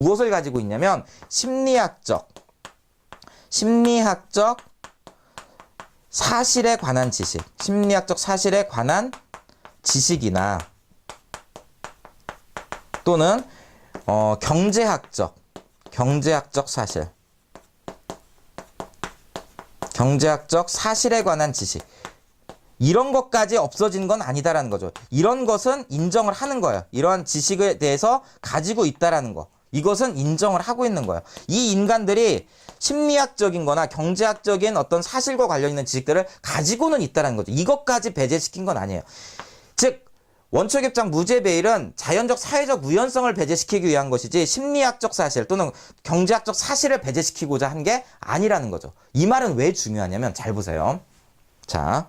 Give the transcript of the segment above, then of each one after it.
무엇을 가지고 있냐면 심리학적 사실에 관한 지식, 심리학적 사실에 관한 지식이나 또는 경제학적 사실, 경제학적 사실에 관한 지식, 이런 것까지 없어진 건 아니다라는 거죠. 이런 것은 인정을 하는 거예요. 이러한 지식에 대해서 가지고 있다라는 거. 이것은 인정을 하고 있는 거예요. 이 인간들이 심리학적인 거나 경제학적인 어떤 사실과 관련 있는 지식들을 가지고는 있다는 거죠. 이것까지 배제시킨 건 아니에요. 즉 원초적 입장 무죄배일은 자연적 사회적 우연성을 배제시키기 위한 것이지 심리학적 사실 또는 경제학적 사실을 배제시키고자 한 게 아니라는 거죠. 이 말은 왜 중요하냐면 잘 보세요. 자,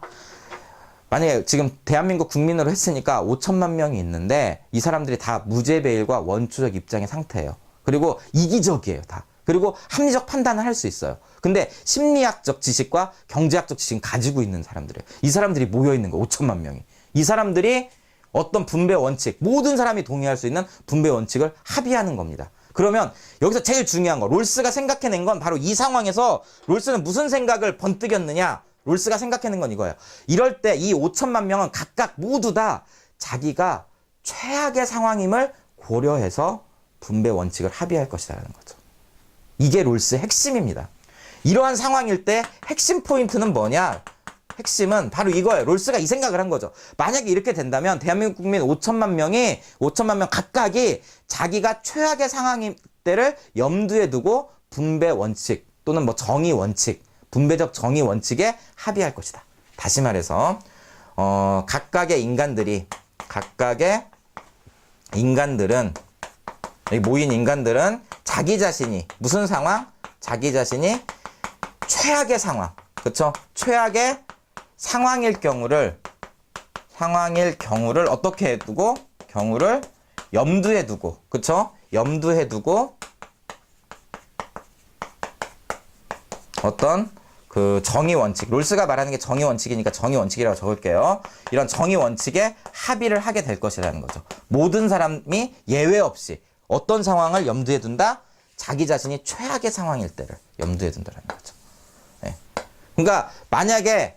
만약에 지금 대한민국 국민으로 했으니까 5천만 명이 있는데 이 사람들이 다 무죄배일과 원초적 입장의 상태예요. 그리고 이기적이에요, 다. 그리고 합리적 판단을 할 수 있어요. 근데 심리학적 지식과 경제학적 지식을 가지고 있는 사람들이에요. 이 사람들이 모여있는 거 5천만 명이. 이 사람들이 어떤 분배 원칙, 모든 사람이 동의할 수 있는 분배 원칙을 합의하는 겁니다. 그러면 여기서 제일 중요한 거, 롤스가 생각해낸 건 바로 이 상황에서 롤스는 무슨 생각을 번뜩였느냐? 롤스가 생각해낸 건 이거예요. 이럴 때 이 5천만 명은 각각 모두 다 자기가 최악의 상황임을 고려해서 분배 원칙을 합의할 것이라는 거죠. 이게 롤스의 핵심입니다. 이러한 상황일 때 핵심 포인트는 뭐냐? 핵심은 바로 이거예요. 롤스가 이 생각을 한 거죠. 만약에 이렇게 된다면 대한민국 국민 5천만 명 각각이 자기가 최악의 상황일 때를 염두에 두고 분배 원칙 또는 뭐 정의 원칙, 분배적 정의 원칙에 합의할 것이다. 다시 말해서 각각의 여기 모인 인간들은 자기 자신이 무슨 상황? 자기 자신이 최악의 상황, 그렇죠? 최악의 상황일 경우를 어떻게 해두고? 경우를 염두에 두고, 그렇죠? 염두에 두고 어떤 그 정의 원칙, 롤스가 말하는 게 정의 원칙이니까 정의 원칙이라고 적을게요. 이런 정의 원칙에 합의를 하게 될 것이라는 거죠. 모든 사람이 예외 없이 어떤 상황을 염두에 둔다? 자기 자신이 최악의 상황일 때를 염두에 둔다는 거죠. 네. 그러니까 만약에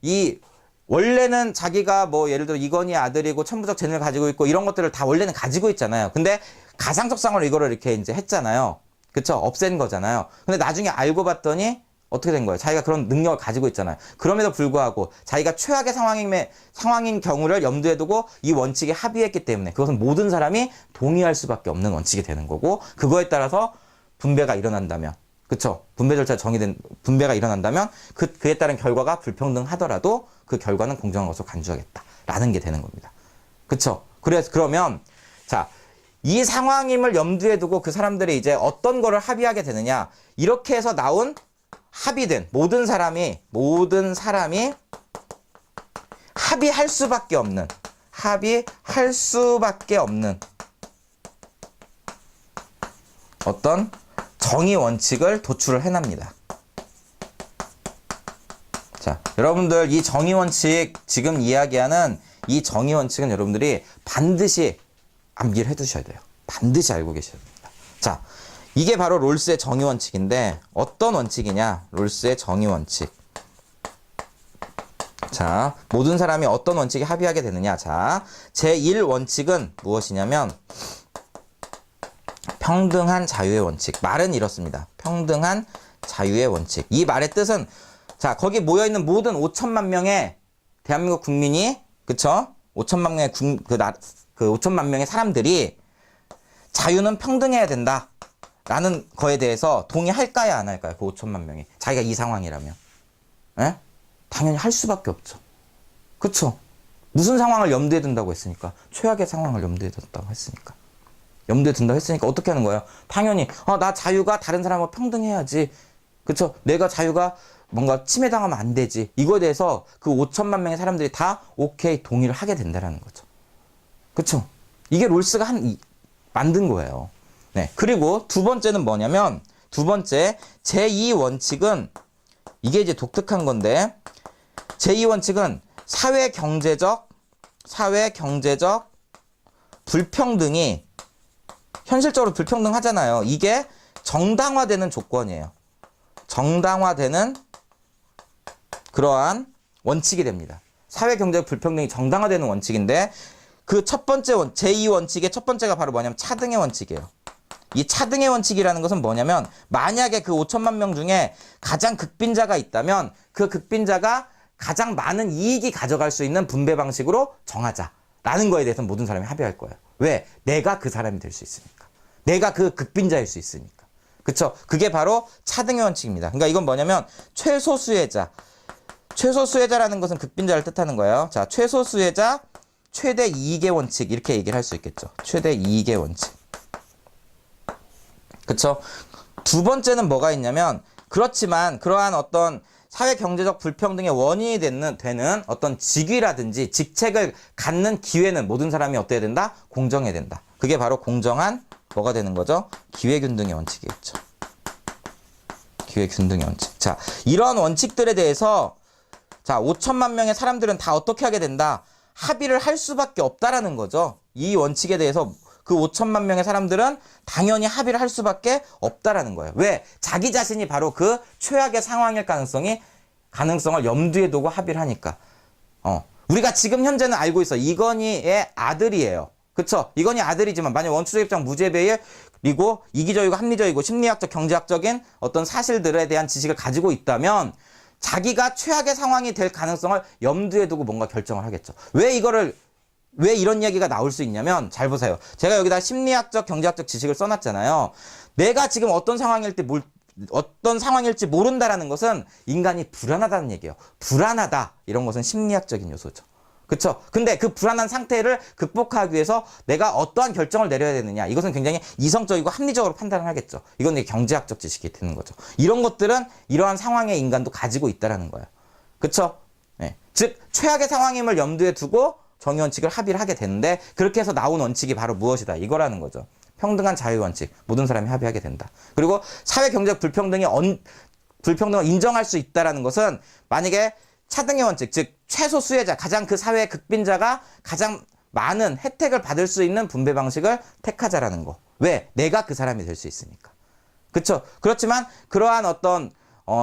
이 원래는 자기가 뭐 예를 들어 이건희 아들이고 천부적 재능을 가지고 있고 이런 것들을 다 원래는 가지고 있잖아요. 근데 가상적 상으로 이거를 이렇게 이제 했잖아요. 그쵸? 없앤 거잖아요. 근데 나중에 알고 봤더니 어떻게 된 거예요? 자기가 그런 능력을 가지고 있잖아요. 그럼에도 불구하고 자기가 최악의 상황인 경우를 염두에 두고 이 원칙에 합의했기 때문에 그것은 모든 사람이 동의할 수밖에 없는 원칙이 되는 거고, 그거에 따라서 분배가 일어난다면, 그쵸? 분배 절차가 정의된 분배가 일어난다면 그에 따른 결과가 불평등하더라도 그 결과는 공정한 것으로 간주하겠다라는 게 되는 겁니다. 그쵸? 그러면 자, 이 상황임을 염두에 두고 그 사람들이 이제 어떤 거를 합의하게 되느냐, 이렇게 해서 나온 합의된 모든 사람이 합의할 수밖에 없는 어떤 정의 원칙을 도출을 해냅니다. 자, 여러분들 이 정의 원칙, 지금 이야기하는 이 정의 원칙은 여러분들이 반드시 암기를 해두셔야 돼요. 반드시 알고 계셔야 됩니다. 자, 이게 바로 롤스의 정의 원칙인데 어떤 원칙이냐? 롤스의 정의 원칙. 자, 모든 사람이 어떤 원칙에 합의하게 되느냐? 자, 제1원칙은 무엇이냐면 평등한 자유의 원칙. 말은 이렇습니다. 평등한 자유의 원칙. 이 말의 뜻은, 자, 거기 모여있는 모든 5천만 명의 대한민국 국민이, 그쵸? 5천만 명의 5천만 명의 사람들이 자유는 평등해야 된다 라는 거에 대해서 동의할까요, 안 할까요? 그 5천만 명이. 자기가 이 상황이라면. 에? 당연히 할 수밖에 없죠. 그쵸? 무슨 상황을 염두에 둔다고 했으니까? 최악의 상황을 염두에 둔다고 했으니까. 염두에 둔다고 했으니까 어떻게 하는 거예요? 당연히 나 자유가 다른 사람과 평등해야지. 그쵸? 내가 자유가 뭔가 침해당하면 안 되지. 이거에 대해서 그 5천만 명의 사람들이 다 오케이 동의를 하게 된다는 거죠. 그쵸? 이게 롤스가 만든 거예요. 네. 그리고 두 번째는 뭐냐면, 두 번째, 제2원칙은, 이게 이제 독특한 건데, 제2원칙은 사회 경제적 불평등이 현실적으로 불평등하잖아요. 이게 정당화되는 조건이에요. 정당화되는 그러한 원칙이 됩니다. 사회경제적 불평등이 정당화되는 원칙인데 그 첫 번째 제2원칙의 첫 번째가 바로 뭐냐면 차등의 원칙이에요. 이 차등의 원칙이라는 것은 뭐냐면 만약에 그 5천만 명 중에 가장 극빈자가 있다면 그 극빈자가 가장 많은 이익이 가져갈 수 있는 분배 방식으로 정하자라는 거에 대해서 모든 사람이 합의할 거예요. 왜? 내가 그 사람이 될 수 있으니까. 내가 그 극빈자일 수 있으니까. 그쵸? 그게 바로 차등의 원칙입니다. 그러니까 이건 뭐냐면 최소수혜자라는 것은 극빈자를 뜻하는 거예요. 자, 최소수혜자 최대 이익의 원칙 이렇게 얘기를 할 수 있겠죠. 최대 이익의 원칙. 그쵸? 두 번째는 뭐가 있냐면 그렇지만 그러한 어떤 사회 경제적 불평등의 원인이 되는 어떤 직위라든지 직책을 갖는 기회는 모든 사람이 어때야 된다? 공정해야 된다. 그게 바로 공정한 뭐가 되는 거죠? 기회균등의 원칙이겠죠. 기회균등의 원칙. 자, 이런 원칙들에 대해서 자, 5천만 명의 사람들은 다 어떻게 하게 된다? 합의를 할 수밖에 없다라는 거죠. 이 원칙에 대해서 그 5천만 명의 사람들은 당연히 합의를 할 수밖에 없다라는 거예요. 왜? 자기 자신이 바로 그 최악의 상황일 가능성을 염두에 두고 합의를 하니까. 우리가 지금 현재는 알고 있어. 이건희의 아들이에요. 그쵸? 이건희 아들이지만 만약 원추적 입장 무죄배에 그리고 이기적이고 합리적이고 심리학적 경제학적인 어떤 사실들에 대한 지식을 가지고 있다면 자기가 최악의 상황이 될 가능성을 염두에 두고 뭔가 결정을 하겠죠. 왜 이런 얘기가 나올 수 있냐면 잘 보세요. 제가 여기다 심리학적 경제학적 지식을 써놨잖아요. 내가 지금 어떤 상황일지 모른다라는 것은 인간이 불안하다는 얘기예요. 불안하다 이런 것은 심리학적인 요소죠. 그쵸? 근데 그 불안한 상태를 극복하기 위해서 내가 어떠한 결정을 내려야 되느냐. 이것은 굉장히 이성적이고 합리적으로 판단을 하겠죠. 이건 경제학적 지식이 되는 거죠. 이런 것들은 이러한 상황의 인간도 가지고 있다라는 거예요. 그쵸? 네. 즉, 최악의 상황임을 염두에 두고 정의원칙을 합의를 하게 되는데 그렇게 해서 나온 원칙이 바로 무엇이다. 이거라는 거죠. 평등한 자유원칙. 모든 사람이 합의하게 된다. 그리고 사회경제적 불평등을 인정할 수 있다라는 것은 만약에 차등의 원칙, 즉 최소 수혜자, 가장 그 사회의 극빈자가 가장 많은 혜택을 받을 수 있는 분배 방식을 택하자라는 거. 왜? 내가 그 사람이 될 수 있으니까. 그쵸? 그렇지만 그러한 어떤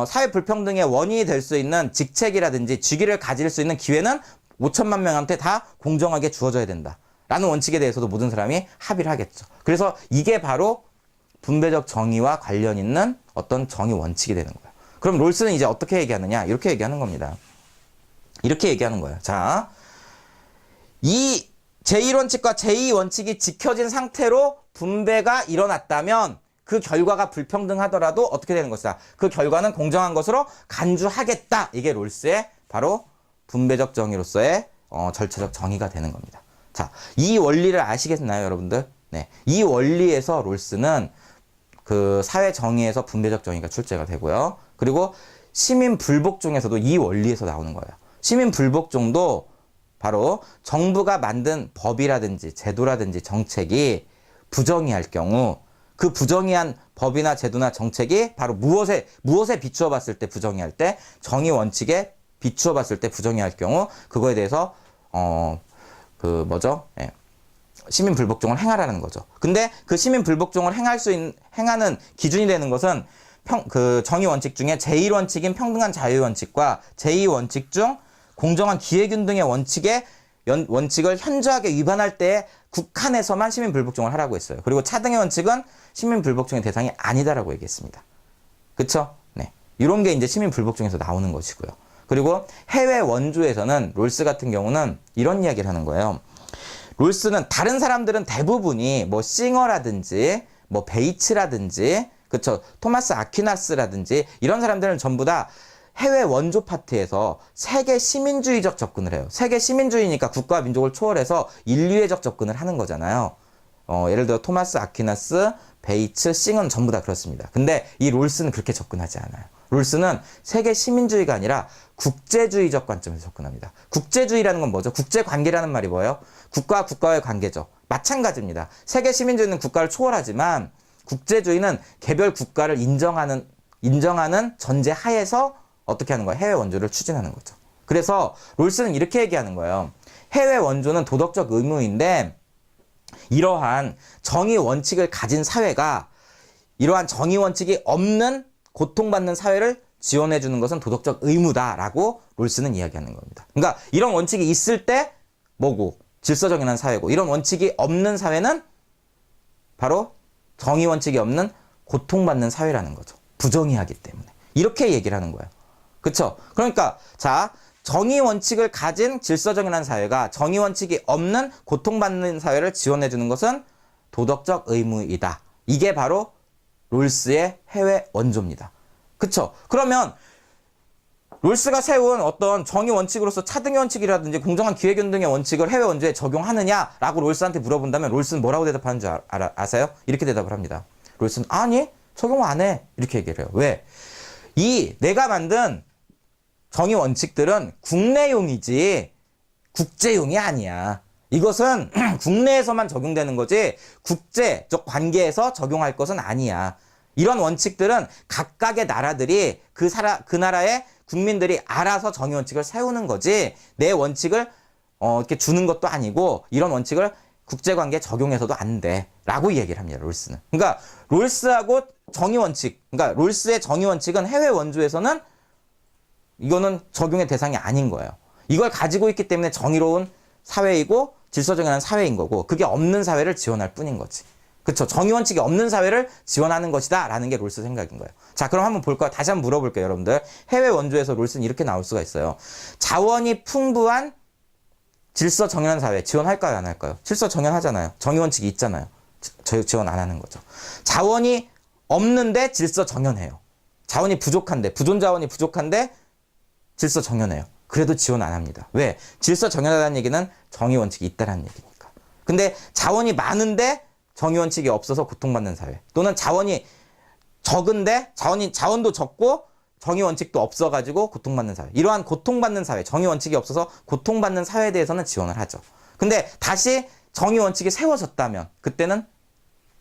사회 불평등의 원인이 될 수 있는 직책이라든지 직위를 가질 수 있는 기회는 5천만 명한테 다 공정하게 주어져야 된다. 라는 원칙에 대해서도 모든 사람이 합의를 하겠죠. 그래서 이게 바로 분배적 정의와 관련 있는 어떤 정의 원칙이 되는 거예요. 그럼 롤스는 이제 어떻게 얘기하느냐? 이렇게 얘기하는 겁니다. 이렇게 얘기하는 거예요. 자, 이 제1원칙과 제2원칙이 지켜진 상태로 분배가 일어났다면 그 결과가 불평등하더라도 어떻게 되는 것이다. 그 결과는 공정한 것으로 간주하겠다. 이게 롤스의 바로 분배적 정의로서의 절차적 정의가 되는 겁니다. 자, 이 원리를 아시겠나요, 여러분들? 네, 이 원리에서 롤스는 그 사회 정의에서 분배적 정의가 출제가 되고요. 그리고 시민 불복종에서도 이 원리에서 나오는 거예요. 시민 불복종도 바로 정부가 만든 법이라든지 제도라든지 정책이 부정의할 경우 그 부정의한 법이나 제도나 정책이 바로 무엇에 비추어 봤을 때 부정의할 때 정의 원칙에 비추어 봤을 때 부정의할 경우 그거에 대해서 예. 시민 불복종을 행하라는 거죠. 근데 그 시민 불복종을 행하는 기준이 되는 것은 그 정의 원칙 중에 제1원칙인 평등한 자유 원칙과 제2원칙 중 공정한 기회균등의 원칙을 현저하게 위반할 때 국한에서만 시민 불복종을 하라고 했어요. 그리고 차등의 원칙은 시민 불복종의 대상이 아니다라고 얘기했습니다. 그쵸? 네. 이런 게 이제 시민 불복종에서 나오는 것이고요. 그리고 해외 원조에서는 롤스 같은 경우는 이런 이야기를 하는 거예요. 롤스는 다른 사람들은 대부분이 뭐 싱어라든지 뭐 베이츠라든지 그쵸 토마스 아퀴나스라든지 이런 사람들은 전부 다 해외 원조 파트에서 세계 시민주의적 접근을 해요. 세계 시민주의니까 국가와 민족을 초월해서 인류애적 접근을 하는 거잖아요. 예를 들어 토마스 아퀴나스, 베이츠, 싱은 전부 다 그렇습니다. 근데 이 롤스는 그렇게 접근하지 않아요. 롤스는 세계 시민주의가 아니라 국제주의적 관점에서 접근합니다. 국제주의라는 건 뭐죠? 국제관계라는 말이 뭐예요? 국가와 국가의 관계죠. 마찬가지입니다. 세계 시민주의는 국가를 초월하지만 국제주의는 개별 국가를 인정하는 전제 하에서 어떻게 하는 거예요? 해외 원조를 추진하는 거죠. 그래서 롤스는 이렇게 얘기하는 거예요. 해외 원조는 도덕적 의무인데 이러한 정의 원칙을 가진 사회가 이러한 정의 원칙이 없는 고통받는 사회를 지원해 주는 것은 도덕적 의무다라고 롤스는 이야기하는 겁니다. 그러니까 이런 원칙이 있을 때 뭐고 질서정연한 사회고 이런 원칙이 없는 사회는 바로 정의 원칙이 없는 고통받는 사회라는 거죠. 부정의하기 때문에. 이렇게 얘기를 하는 거예요. 그쵸? 그러니까 자 정의 원칙을 가진 질서정연한 사회가 정의 원칙이 없는 고통받는 사회를 지원해 주는 것은 도덕적 의무이다. 이게 바로 롤스의 해외 원조입니다. 그쵸? 그러면 롤스가 세운 어떤 정의 원칙으로서 차등의 원칙이라든지 공정한 기회균등의 원칙을 해외 원조에 적용하느냐라고 롤스한테 물어본다면 롤스는 뭐라고 대답하는 줄 아세요? 이렇게 대답을 합니다. 롤스는 아니 적용 안 해. 이렇게 얘기를 해요. 왜? 내가 만든 정의 원칙들은 국내용이지 국제용이 아니야. 이것은 국내에서만 적용되는 거지 국제적 관계에서 적용할 것은 아니야. 이런 원칙들은 각각의 나라들이 그 나라의 국민들이 알아서 정의 원칙을 세우는 거지 내 원칙을 이렇게 주는 것도 아니고 이런 원칙을 국제관계에 적용해서도 안 돼. 라고 얘기를 합니다. 롤스는. 그러니까 롤스하고 정의 원칙, 그러니까 롤스의 정의 원칙은 해외 원조에서는 이거는 적용의 대상이 아닌 거예요. 이걸 가지고 있기 때문에 정의로운 사회이고 질서정연한 사회인 거고 그게 없는 사회를 지원할 뿐인 거지. 그쵸? 정의 원칙이 없는 사회를 지원하는 것이다 라는 게 롤스 생각인 거예요. 자, 그럼 한번 볼까요? 다시 한번 물어볼게요, 여러분들. 해외 원조에서 롤스는 이렇게 나올 수가 있어요. 자원이 풍부한 질서정연한 사회 지원할까요, 안 할까요? 질서정연하잖아요. 정의 원칙이 있잖아요. 지원 안 하는 거죠. 자원이 없는데 질서정연해요. 자원이 부족한데, 부존 자원이 부족한데 질서정연해요. 그래도 지원 안 합니다. 왜? 질서정연하다는 얘기는 정의 원칙이 있다는 얘기니까. 근데 자원이 많은데 정의 원칙이 없어서 고통받는 사회. 또는 자원이 적은데 자원도 적고 정의 원칙도 없어가지고 고통받는 사회. 이러한 고통받는 사회, 정의 원칙이 없어서 고통받는 사회에 대해서는 지원을 하죠. 근데 다시 정의 원칙이 세워졌다면 그때는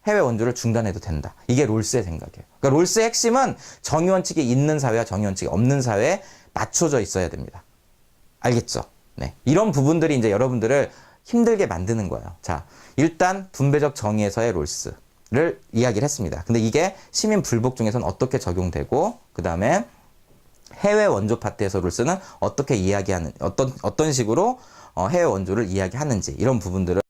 해외 원조를 중단해도 된다. 이게 롤스의 생각이에요. 그러니까 롤스의 핵심은 정의 원칙이 있는 사회와 정의 원칙이 없는 사회에 맞춰져 있어야 됩니다. 알겠죠? 네. 이런 부분들이 이제 여러분들을 힘들게 만드는 거예요. 자, 일단 분배적 정의에서의 롤스를 이야기를 했습니다. 근데 이게 시민 불복 중에서는 어떻게 적용되고 그 다음에 해외 원조 파트에서 롤스는 어떻게 이야기하는 어떤 식으로 해외 원조를 이야기하는지 이런 부분들을